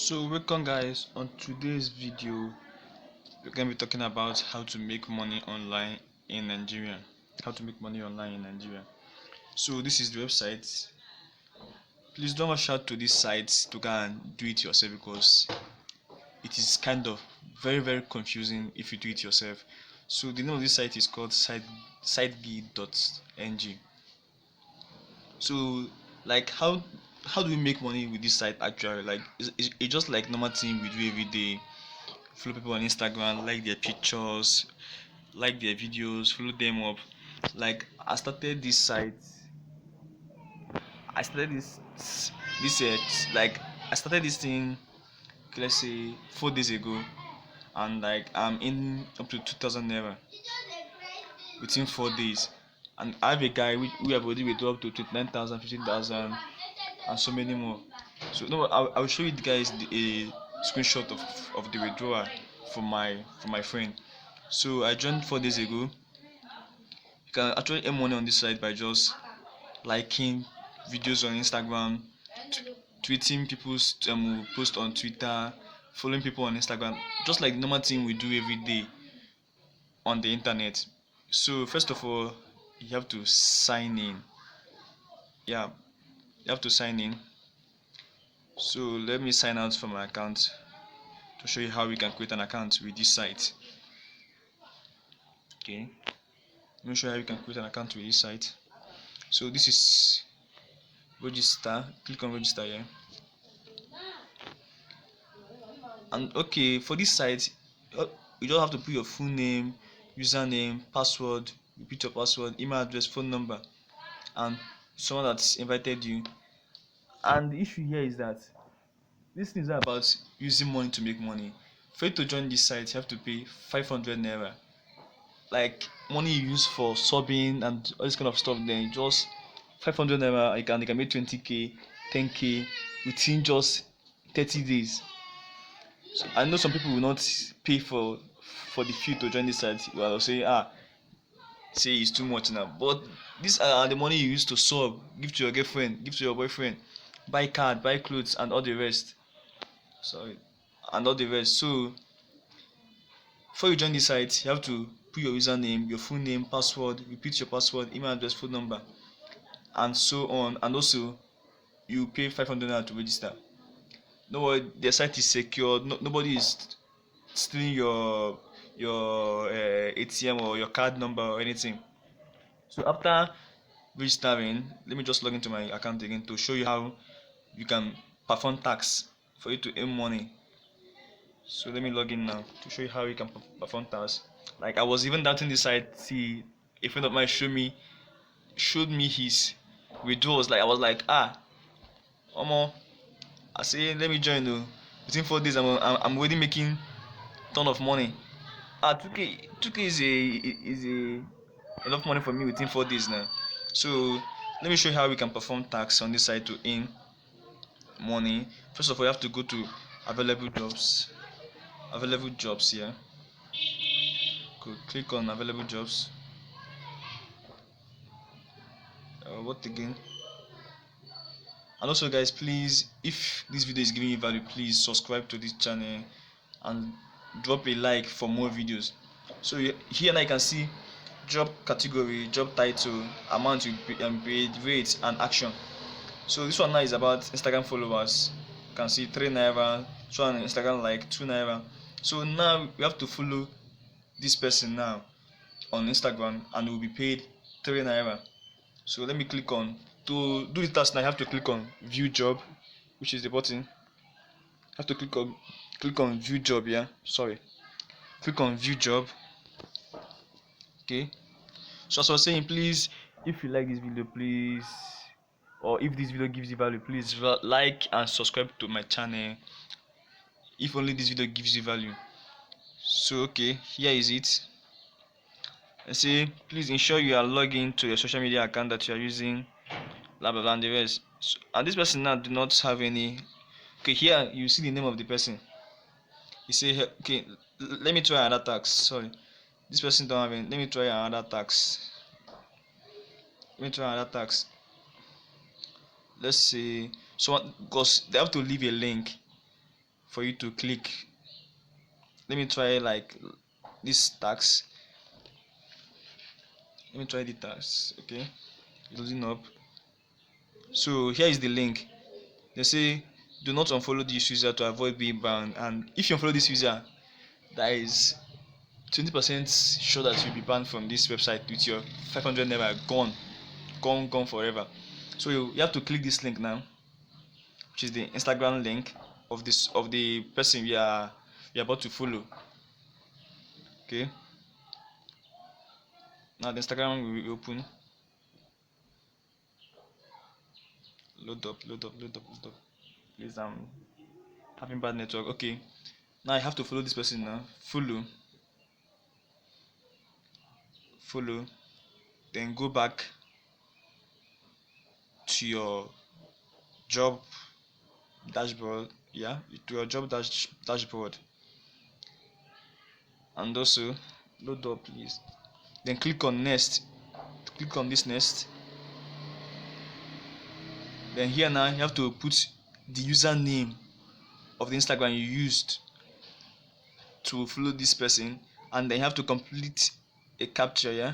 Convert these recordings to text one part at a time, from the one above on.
So welcome guys, on today's video we're going to be talking about how to make money online in Nigeria. So this is the website. Please don't rush out to this site to go and do it yourself because it is kind of very confusing if you do it yourself. So the name of this site is called sitegi.ng. So like how do we make money with this site actually? Like it's just like normal thing we do every day. Follow people on Instagram, like their pictures, like their videos, follow them up. Like I started this site. I started this like I started this thing, let's say 4 days ago, and like I'm in up to 2,000 naira within 4 days. And I have a guy we have already withdrawn up to 29,000, 15,000, and so many more. So no, I'll show you guys a screenshot of the withdrawal from my friend. So I joined 4 days ago. You can actually earn money on this site by just liking videos on Instagram, tweeting people's post on Twitter, following people on Instagram, just like the normal thing we do every day on the internet. So first of all, you have to sign in. Yeah, you have to sign in. So let me sign out from my account to show you how we can create an account with this site. Okay, let me show you how you can create an account with this site. So this is register. Click on register here. And okay, for this site, you don't have to put your full name, username, password, repeat your password, email address, phone number, and someone that's invited you. And the issue here is that this thing is not about using money to make money. For you to join this site, you have to pay 500 naira. Like money you use for subbing and all this kind of stuff. Then just 500 naira, you can make 20k, 10k within just 30 days. So I know some people will not pay for the fee to join this site. Well, say say it's too much now. But these are the money you use to sub, give to your girlfriend, give to your boyfriend, buy card, buy clothes, and all the rest. Sorry, and all the rest. So before you join the site, you have to put your username, your full name, password, repeat your password, email address, phone number, and so on. And also, you pay 500 naira to register. No worry, the site is secure. Nobody is stealing your ATM or your card number or anything. So after registering, let me just log into my account again to show you how you can perform tasks for you to earn money. So let me log in now to show you how you can perform tasks. Like I was even doubting this site. See, a friend of mine showed me his withdrawals. Like I was like, omo, I say let me join though. Within 4 days, I'm already making ton of money. 2k is a enough money for me within 4 days now. So let me show you how we can perform tasks on this site to earn money. First of all, you have to go to available jobs here. Click on available jobs. What again? And also guys, please, if this video is giving you value, please subscribe to this channel and drop a like for more videos. So here now you can see job category, job title, amount you paid, rate, and action. So this one now is about Instagram followers. You can see 3 naira, so on Instagram like 2 naira. So now we have to follow this person now on Instagram and we'll be paid 3 naira. So let me click on, to do the task now you have to click on view job, which is the button. You have to click on view job, yeah, sorry, click on view job. Okay, so as I was saying, please, if you like this video, please, or if this video gives you value, please like and subscribe to my channel if only this video gives you value. So okay, here is it. I say please ensure you are logged in to your social media account that you are using, blah blah blah, and the rest. So, and this person now do not have any. Okay, here you see the name of the person. You say okay, let me try another tax. Sorry, this person don't have any. Let me try another tax. Let's say so, because they have to leave a link. for you to click. Let me try like this tax. Let me try the tax. Okay, loading up. So here is the link. They say do not unfollow this user to avoid being banned, and if you unfollow this user, that is 20% sure that you'll be banned from this website with your 500 naira gone, gone forever. So you have to click this link now, which is the Instagram link of the person you are about to follow. Okay, now the Instagram will open. Load up. Please, I'm having bad network. Okay, now I have to follow this person now. Follow, then go back to your job dashboard. Yeah, to your job dashboard, and also load up, please. Then click on next. Click on this next. Then here now you have to put the username of the Instagram you used to follow this person, and then you have to complete a captcha, yeah,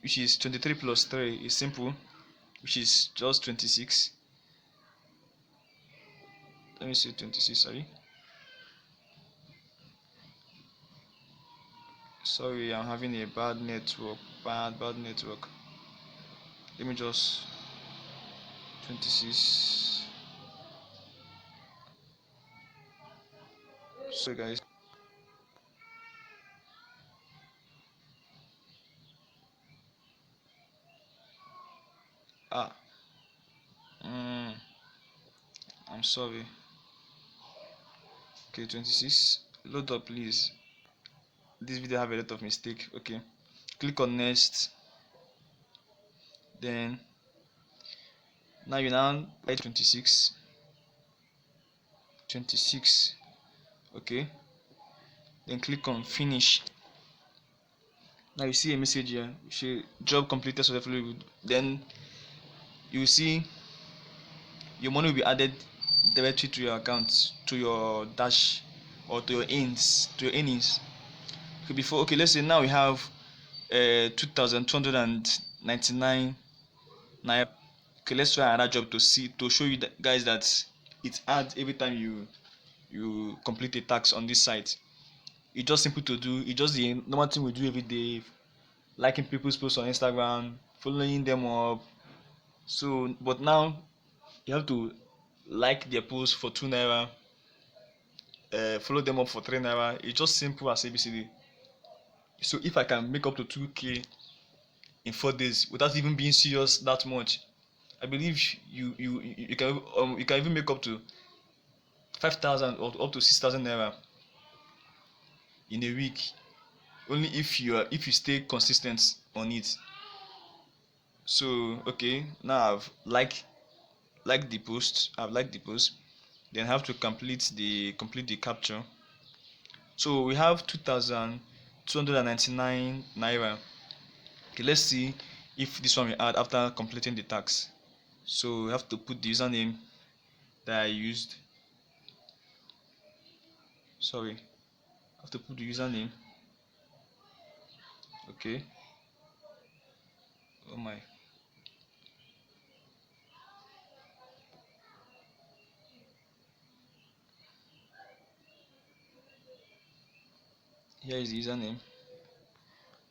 which is 23 plus 3 is simple, which is just 26. Let me see, 26. Sorry, I'm having a bad network. Bad network. Let me just 26. Sorry, guys. Ah, mm, I'm sorry. Okay, 26. Load up, please. This video have a lot of mistake. Okay, click on next. Then now you now write 26. Okay, then click on finish. Now you see a message here, job completed successfully. Then you see your money will be added directly to your account, to your dash, or to your earnings. Okay, let's say now we have 2,299 naira. Okay, let's try another job to show you guys that it adds every time you complete a task on this site. It's just simple to do. It's just the normal thing we do every day, liking people's posts on Instagram, following them up. So, but now you have to like their posts for 2 naira, follow them up for 3 naira. It's just simple as ABCD. So if I can make up to 2K in 4 days without even being serious that much, I believe you can even make up to 5,000 or up to 6,000 naira in a week, only if you stay consistent on it. So okay, now liked the post. I've liked the post. Then have to complete the capture. So we have 2,299 naira. Okay, let's see if this one will add after completing the task. So we have to put the username that I used. Sorry, I have to put the username. Okay. Oh my. Here is the username.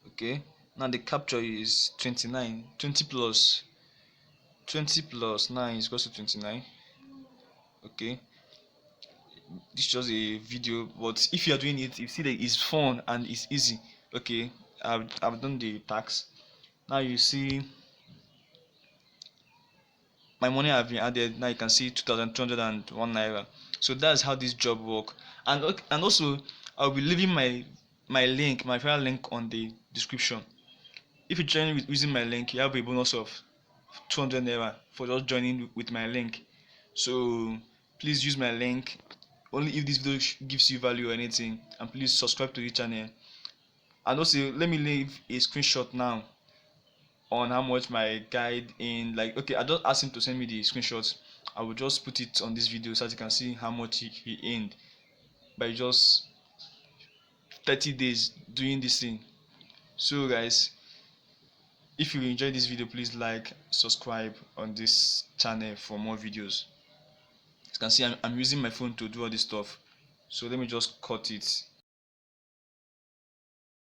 Okay. Now the capture is 29. 20 plus 9 is equals to 29. Okay. This is just a video, but if you are doing it, you see that it's fun and it's easy. Okay. I've done the tax. Now you see my money have been added. Now you can see 2,201 naira. So that's how this job work. And also I'll be leaving my link, my referral link on the description. If you join with using my link, you have a bonus of 200 naira for just joining with my link. So please use my link only if this video gives you value or anything, and please subscribe to the channel. And also let me leave a screenshot now on how much my guide in, like, okay, I just asked him to send me the screenshots I will just put it on this video so that you can see how much he earned by just 30 days doing this thing. So guys, if you enjoyed this video, please like, subscribe on this channel for more videos. As you can see, I'm using my phone to do all this stuff, so let me just cut it.